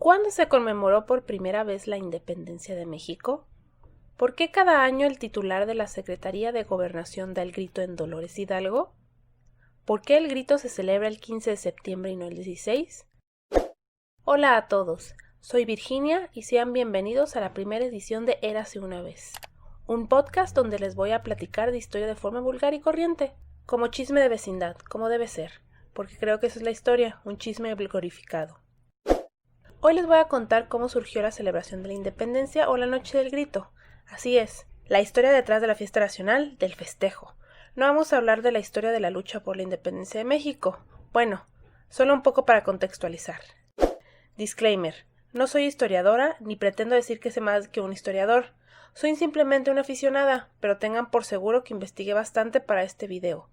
¿Cuándo se conmemoró por primera vez la independencia de México? ¿Por qué cada año el titular de la Secretaría de Gobernación da el grito en Dolores Hidalgo? ¿Por qué el grito se celebra el 15 de septiembre y no el 16? Hola a todos, soy Virginia y sean bienvenidos a la primera edición de Érase una vez, un podcast donde les voy a platicar de historia de forma vulgar y corriente, como chisme de vecindad, como debe ser, porque creo que esa es la historia, un chisme glorificado. Hoy les voy a contar cómo surgió la celebración de la independencia o la noche del grito. Así es, la historia detrás de la fiesta nacional, del festejo. No vamos a hablar de la historia de la lucha por la independencia de México. Bueno, solo un poco para contextualizar. Disclaimer, no soy historiadora ni pretendo decir que sé más que un historiador. Soy simplemente una aficionada, pero tengan por seguro que investigué bastante para este video.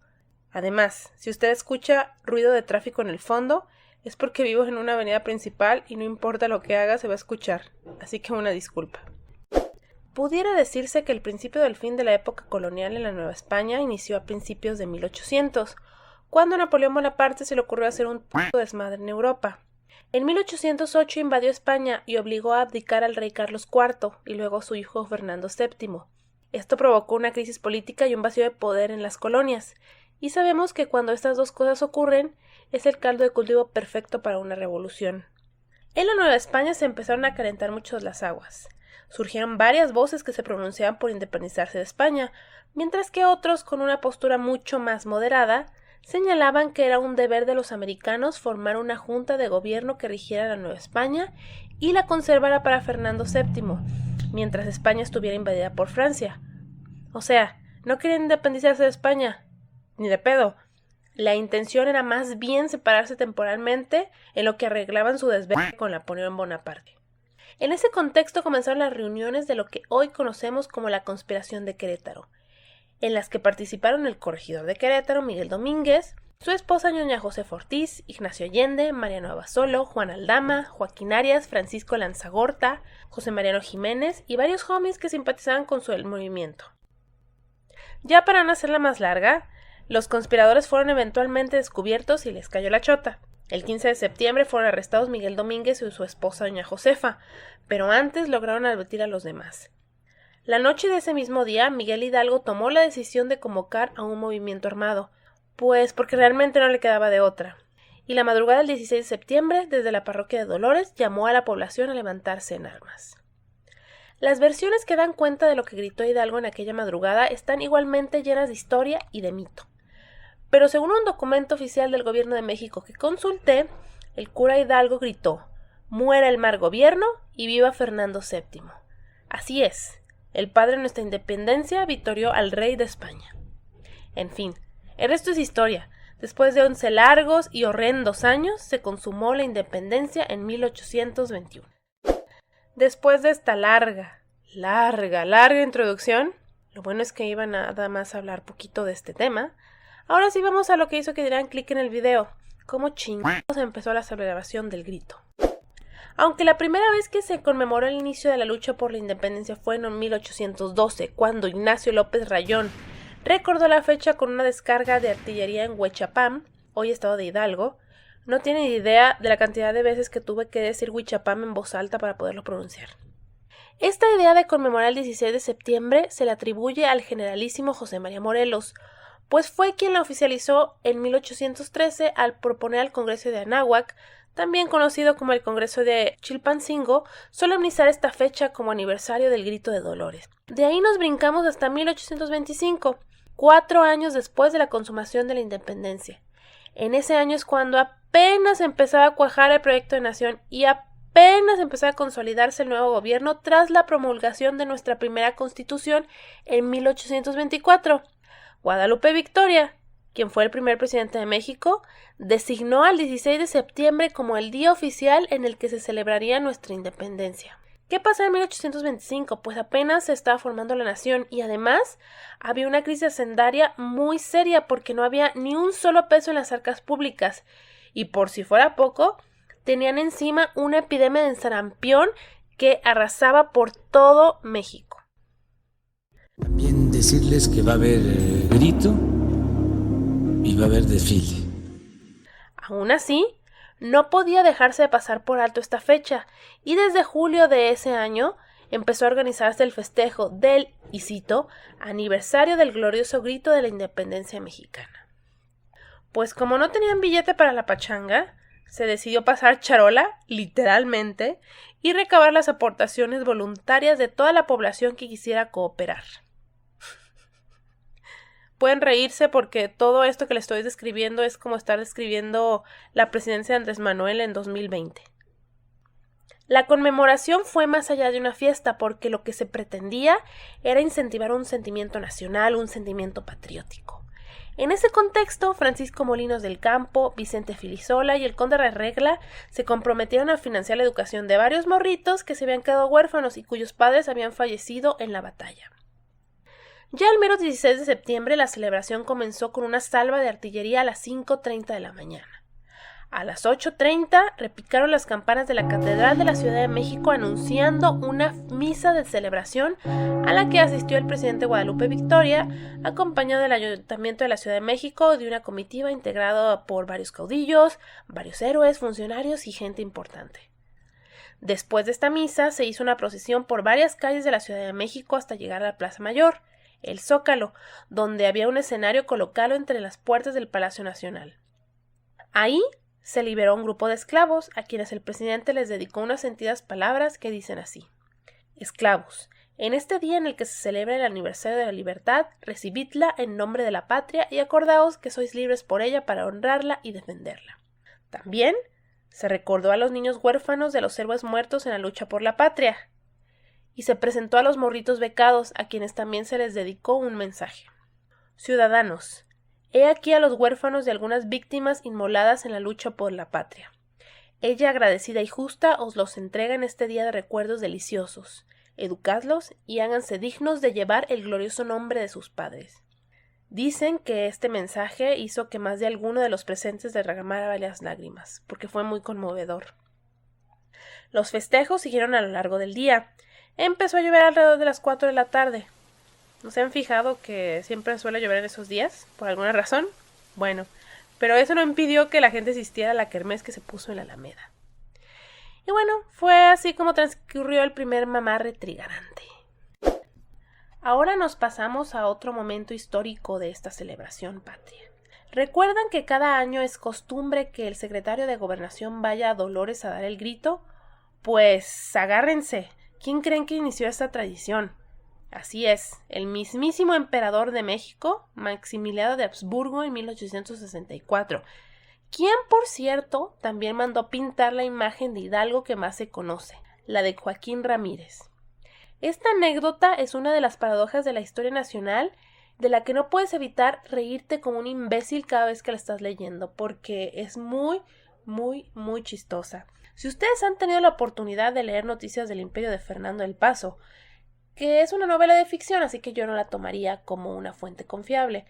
Además, si usted escucha ruido de tráfico en el fondo, es porque vivo en una avenida principal y no importa lo que haga se va a escuchar, así que una disculpa. Pudiera decirse que el principio del fin de la época colonial en la Nueva España inició a principios de 1800, cuando a Napoleón Bonaparte se le ocurrió hacer un puto desmadre en Europa. En 1808 invadió España y obligó a abdicar al rey Carlos IV y luego a su hijo Fernando VII. Esto provocó una crisis política y un vacío de poder en las colonias, y sabemos que cuando estas dos cosas ocurren, es el caldo de cultivo perfecto para una revolución. En la Nueva España se empezaron a calentar mucho las aguas. Surgieron varias voces que se pronunciaban por independizarse de España, mientras que otros, con una postura mucho más moderada, señalaban que era un deber de los americanos formar una junta de gobierno que rigiera la Nueva España y la conservara para Fernando VII, mientras España estuviera invadida por Francia. O sea, no querían independizarse de España, ni de pedo. La intención era más bien separarse temporalmente en lo que arreglaban su desvergue con Napoleón Bonaparte. En ese contexto comenzaron las reuniones de lo que hoy conocemos como la Conspiración de Querétaro, en las que participaron el corregidor de Querétaro, Miguel Domínguez, su esposa ñoña Josefa Ortiz, Ignacio Allende, Mariano Abasolo, Juan Aldama, Joaquín Arias, Francisco Lanzagorta, José Mariano Jiménez y varios homies que simpatizaban con el movimiento. Ya para no hacerla más larga, los conspiradores fueron eventualmente descubiertos y les cayó la chota. El 15 de septiembre fueron arrestados Miguel Domínguez y su esposa doña Josefa, pero antes lograron advertir a los demás. La noche de ese mismo día, Miguel Hidalgo tomó la decisión de convocar a un movimiento armado, pues porque realmente no le quedaba de otra. Y la madrugada del 16 de septiembre, desde la parroquia de Dolores, llamó a la población a levantarse en armas. Las versiones que dan cuenta de lo que gritó Hidalgo en aquella madrugada están igualmente llenas de historia y de mito. Pero según un documento oficial del gobierno de México que consulté, el cura Hidalgo gritó: «Muera el mal gobierno y viva Fernando VII». Así es, el padre de nuestra independencia vitorió al rey de España. En fin, el resto es historia. Después de 11 largos y horrendos años, se consumó la independencia en 1821. Después de esta larga introducción, lo bueno es que iba nada más a hablar poquito de este tema. Ahora sí vamos a lo que hizo que dieran clic en el video, cómo chingados empezó la celebración del grito. Aunque la primera vez que se conmemoró el inicio de la lucha por la independencia fue en 1812, cuando Ignacio López Rayón recordó la fecha con una descarga de artillería en Huichapam, hoy estado de Hidalgo. No tienen idea de la cantidad de veces que tuve que decir Huichapam en voz alta para poderlo pronunciar. Esta idea de conmemorar el 16 de septiembre se le atribuye al generalísimo José María Morelos, pues fue quien la oficializó en 1813 al proponer al Congreso de Anáhuac, también conocido como el Congreso de Chilpancingo, solemnizar esta fecha como aniversario del Grito de Dolores. De ahí nos brincamos hasta 1825, 4 años después de la consumación de la independencia. En ese año es cuando apenas empezaba a cuajar el proyecto de nación y apenas empezaba a consolidarse el nuevo gobierno tras la promulgación de nuestra primera constitución en 1824. Guadalupe Victoria, quien fue el primer presidente de México, designó al 16 de septiembre como el día oficial en el que se celebraría nuestra independencia. ¿Qué pasó en 1825? Pues apenas se estaba formando la nación y además había una crisis hacendaria muy seria porque no había ni un solo peso en las arcas públicas y por si fuera poco, tenían encima una epidemia de sarampión que arrasaba por todo México. También decirles que va a haber grito y va a haber desfile. Aún así, No podía dejarse de pasar por alto esta fecha, y desde julio de ese año empezó a organizarse el festejo del, y cito, aniversario del glorioso grito de la independencia mexicana. Pues como no tenían billete para la pachanga, se decidió pasar charola, literalmente, y recabar las aportaciones voluntarias de toda la población que quisiera cooperar. Pueden reírse porque todo esto que les estoy describiendo es como estar describiendo la presidencia de Andrés Manuel en 2020. La conmemoración fue más allá de una fiesta porque lo que se pretendía era incentivar un sentimiento nacional, un sentimiento patriótico. En ese contexto, Francisco Molinos del Campo, Vicente Filisola y el conde Regla se comprometieron a financiar la educación de varios morritos que se habían quedado huérfanos y cuyos padres habían fallecido en la batalla. Ya el mero 16 de septiembre la celebración comenzó con una salva de artillería a las 5:30 de la mañana. A las 8:30 repicaron las campanas de la Catedral de la Ciudad de México anunciando una misa de celebración a la que asistió el presidente Guadalupe Victoria, acompañado del Ayuntamiento de la Ciudad de México de una comitiva integrada por varios caudillos, varios héroes, funcionarios y gente importante. Después de esta misa se hizo una procesión por varias calles de la Ciudad de México hasta llegar a la Plaza Mayor, el Zócalo, donde había un escenario colocado entre las puertas del Palacio Nacional. Ahí se liberó un grupo de esclavos, a quienes el presidente les dedicó unas sentidas palabras que dicen así: esclavos, en este día en el que se celebra el aniversario de la libertad, recibidla en nombre de la patria y acordaos que sois libres por ella para honrarla y defenderla. También se recordó a los niños huérfanos de los héroes muertos en la lucha por la patria, y se presentó a los morritos becados, a quienes también se les dedicó un mensaje. Ciudadanos, he aquí a los huérfanos de algunas víctimas inmoladas en la lucha por la patria. Ella, agradecida y justa, os los entrega en este día de recuerdos deliciosos. Educadlos y háganse dignos de llevar el glorioso nombre de sus padres. Dicen que este mensaje hizo que más de alguno de los presentes derramara varias lágrimas, porque fue muy conmovedor. Los festejos siguieron a lo largo del día. Empezó a llover alrededor de las 4 de la tarde. ¿No se han fijado que siempre suele llover en esos días? ¿Por alguna razón? Bueno, pero eso no impidió que la gente asistiera a la kermés que se puso en la Alameda. Y bueno, fue así como transcurrió el primer mamarre trigarante. Ahora nos pasamos a otro momento histórico de esta celebración patria. ¿Recuerdan que cada año es costumbre que el secretario de Gobernación vaya a Dolores a dar el grito? Pues agárrense. ¿Quién creen que inició esta tradición? Así es, el mismísimo emperador de México, Maximiliano de Habsburgo, en 1864, quien, por cierto, también mandó pintar la imagen de Hidalgo que más se conoce, la de Joaquín Ramírez. Esta anécdota es una de las paradojas de la historia nacional, de la que no puedes evitar reírte como un imbécil cada vez que la estás leyendo, porque es muy, muy, muy chistosa. Si ustedes han tenido la oportunidad de leer Noticias del Imperio de Fernando el Paso, que es una novela de ficción, así que yo no la tomaría como una fuente confiable,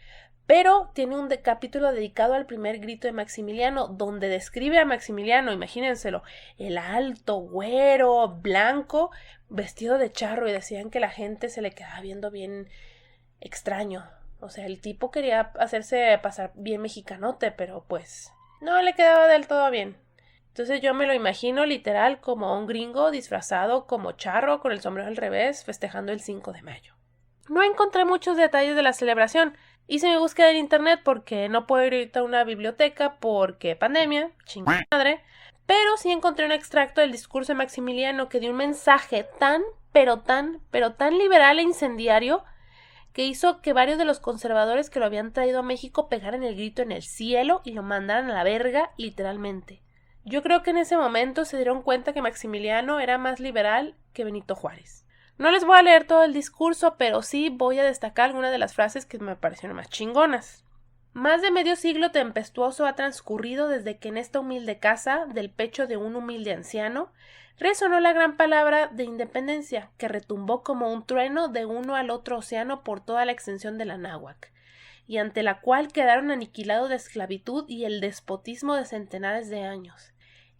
pero tiene un capítulo dedicado al primer grito de Maximiliano, donde describe a Maximiliano, imagínenselo, el alto, güero, blanco, vestido de charro, y decían que la gente se le quedaba viendo bien extraño. O sea, el tipo quería hacerse pasar bien mexicanote, pero pues no le quedaba del todo bien. Entonces yo me lo imagino literal como un gringo disfrazado como charro con el sombrero al revés festejando el 5 de mayo. No encontré muchos detalles de la celebración. Hice mi búsqueda en internet porque no puedo ir ahorita a una biblioteca porque pandemia, chingada madre, pero sí encontré un extracto del discurso de Maximiliano que dio un mensaje tan liberal e incendiario que hizo que varios de los conservadores que lo habían traído a México pegaran el grito en el cielo y lo mandaran a la verga literalmente. Yo creo que en ese momento se dieron cuenta que Maximiliano era más liberal que Benito Juárez. No les voy a leer todo el discurso, pero sí voy a destacar algunas de las frases que me parecieron más chingonas. Más de medio siglo tempestuoso ha transcurrido desde que en esta humilde casa, del pecho de un humilde anciano, resonó la gran palabra de independencia, que retumbó como un trueno de uno al otro océano por toda la extensión de la náhuac, y ante la cual quedaron aniquilados la esclavitud y el despotismo de centenares de años.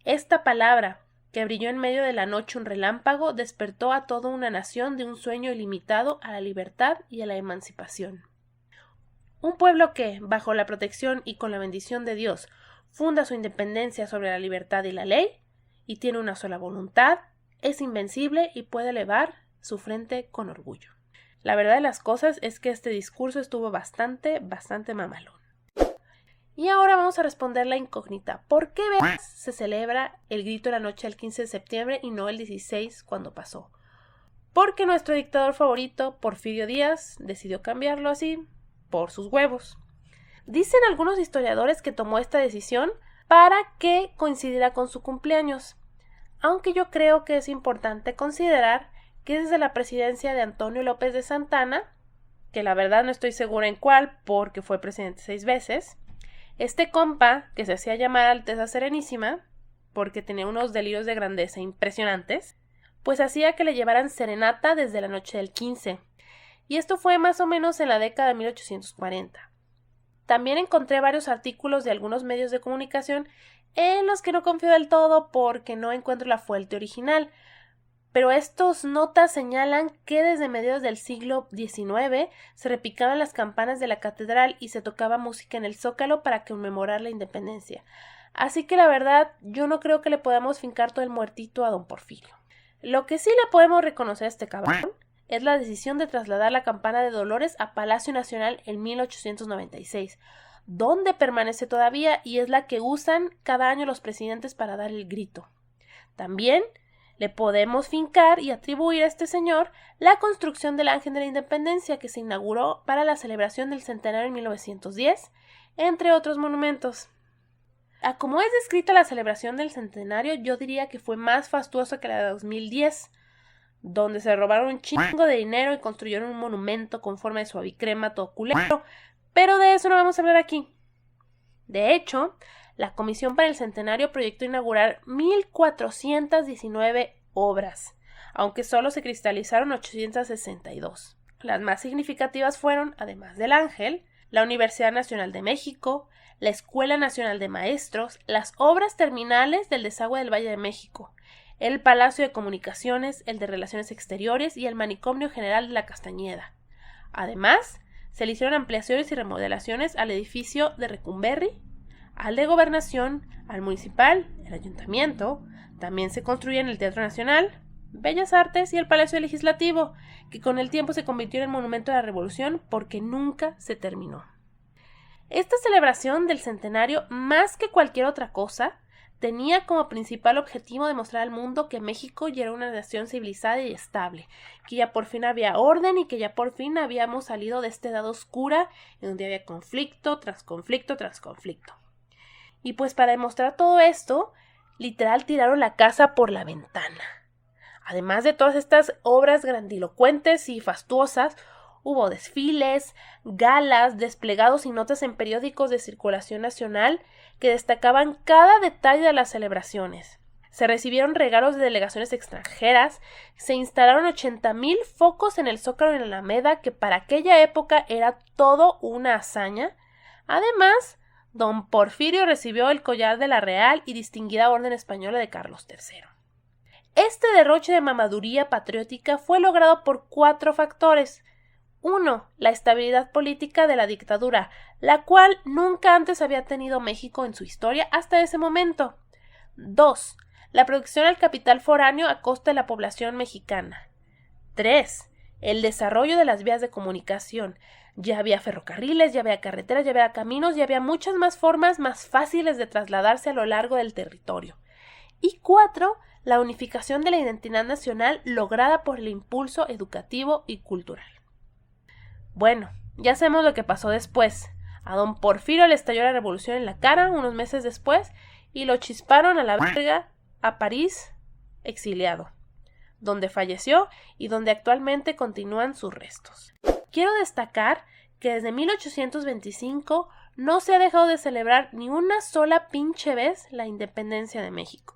Esta palabra, que brilló en medio de la noche un relámpago, despertó a toda una nación de un sueño ilimitado a la libertad y a la emancipación. Un pueblo que, bajo la protección y con la bendición de Dios, funda su independencia sobre la libertad y la ley, y tiene una sola voluntad, es invencible y puede elevar su frente con orgullo. La verdad de las cosas es que este discurso estuvo bastante mamalón. Y ahora vamos a responder la incógnita. ¿Por qué se celebra el grito de la noche del 15 de septiembre y no el 16 cuando pasó? Porque nuestro dictador favorito, Porfirio Díaz, decidió cambiarlo así por sus huevos. Dicen algunos historiadores que tomó esta decisión para que coincidiera con su cumpleaños, aunque yo creo que es importante considerar que desde la presidencia de Antonio López de Santana, que la verdad no estoy segura en cuál porque fue presidente 6 veces, este compa, que se hacía llamar Alteza Serenísima, porque tenía unos delirios de grandeza impresionantes, pues hacía que le llevaran serenata desde la noche del 15, y esto fue más o menos en la década de 1840. También encontré varios artículos de algunos medios de comunicación en los que no confío del todo porque no encuentro la fuente original, pero estos notas señalan que desde mediados del siglo XIX se repicaban las campanas de la catedral y se tocaba música en el Zócalo para conmemorar la independencia. Así que la verdad, yo no creo que le podamos fincar todo el muertito a don Porfirio. Lo que sí le podemos reconocer a este cabrón es la decisión de trasladar la campana de Dolores a Palacio Nacional en 1896, donde permanece todavía y es la que usan cada año los presidentes para dar el grito. También le podemos fincar y atribuir a este señor la construcción del Ángel de la Independencia que se inauguró para la celebración del centenario en 1910, entre otros monumentos. A como es descrita la celebración del centenario, yo diría que fue más fastuosa que la de 2010, donde se robaron un chingo de dinero y construyeron un monumento con forma de suavicrema todo culero, pero de eso no vamos a hablar aquí. De hecho, la Comisión para el Centenario proyectó inaugurar 1,419 obras, aunque solo se cristalizaron 862. Las más significativas fueron, además del Ángel, la Universidad Nacional de México, la Escuela Nacional de Maestros, las obras terminales del desagüe del Valle de México, el Palacio de Comunicaciones, el de Relaciones Exteriores y el Manicomio General de la Castañeda. Además, se le hicieron ampliaciones y remodelaciones al edificio de Recumberri, al de Gobernación, al Municipal, el Ayuntamiento. También se construyeron el Teatro Nacional, Bellas Artes y el Palacio Legislativo, que con el tiempo se convirtió en el Monumento de la Revolución porque nunca se terminó. Esta celebración del centenario, más que cualquier otra cosa, tenía como principal objetivo demostrar al mundo que México ya era una nación civilizada y estable, que ya por fin había orden y que ya por fin habíamos salido de esta edad oscura en donde había conflicto tras conflicto tras conflicto. Y pues para demostrar todo esto, literal tiraron la casa por la ventana. Además de todas estas obras grandilocuentes y fastuosas, hubo desfiles, galas, desplegados y notas en periódicos de circulación nacional que destacaban cada detalle de las celebraciones. Se recibieron regalos de delegaciones extranjeras, se instalaron 80,000 focos en el Zócalo en la Alameda, que para aquella época era todo una hazaña. Además, don Porfirio recibió el collar de la Real y Distinguida Orden Española de Carlos III. Este derroche de mamaduría patriótica fue logrado por 4 factores. 1. La estabilidad política de la dictadura, la cual nunca antes había tenido México en su historia hasta ese momento. 2. La producción al capital foráneo a costa de la población mexicana. 3. El desarrollo de las vías de comunicación. Ya había ferrocarriles, ya había carreteras, ya había caminos, ya había muchas más formas más fáciles de trasladarse a lo largo del territorio. Y 4. La unificación de la identidad nacional lograda por el impulso educativo y cultural. Bueno, ya sabemos lo que pasó después. A don Porfirio le estalló la revolución en la cara unos meses después y lo chisparon a la verga a París, exiliado, donde falleció y donde actualmente continúan sus restos. Quiero destacar que desde 1825 no se ha dejado de celebrar ni una sola pinche vez la independencia de México.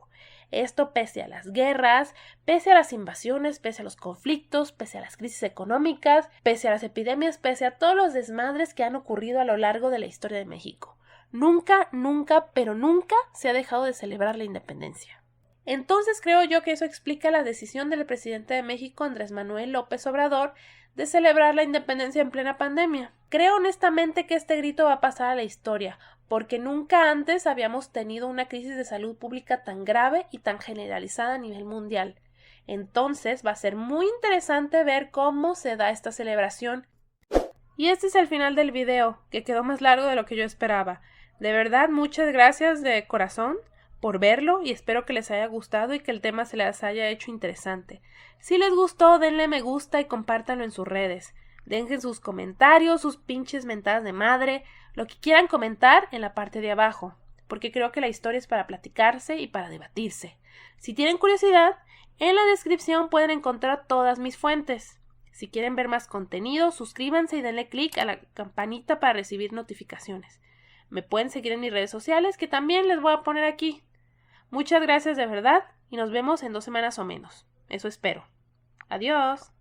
Esto pese a las guerras, pese a las invasiones, pese a los conflictos, pese a las crisis económicas, pese a las epidemias, pese a todos los desmadres que han ocurrido a lo largo de la historia de México. Nunca, pero nunca se ha dejado de celebrar la independencia. Entonces creo yo que eso explica la decisión del presidente de México, Andrés Manuel López Obrador, de celebrar la independencia en plena pandemia. Creo honestamente que este grito va a pasar a la historia, porque nunca antes habíamos tenido una crisis de salud pública tan grave y tan generalizada a nivel mundial. Entonces va a ser muy interesante ver cómo se da esta celebración. Y este es el final del video, que quedó más largo de lo que yo esperaba. De verdad, muchas gracias de corazón por verlo y espero que les haya gustado y que el tema se les haya hecho interesante. Si les gustó, denle me gusta y compártanlo en sus redes. Dejen sus comentarios, sus pinches mentadas de madre, lo que quieran comentar en la parte de abajo, porque creo que la historia es para platicarse y para debatirse. Si tienen curiosidad, en la descripción pueden encontrar todas mis fuentes. Si quieren ver más contenido, suscríbanse y denle click a la campanita para recibir notificaciones. Me pueden seguir en mis redes sociales, que también les voy a poner aquí. Muchas gracias de verdad y nos vemos en 2 semanas o menos. Eso espero. Adiós.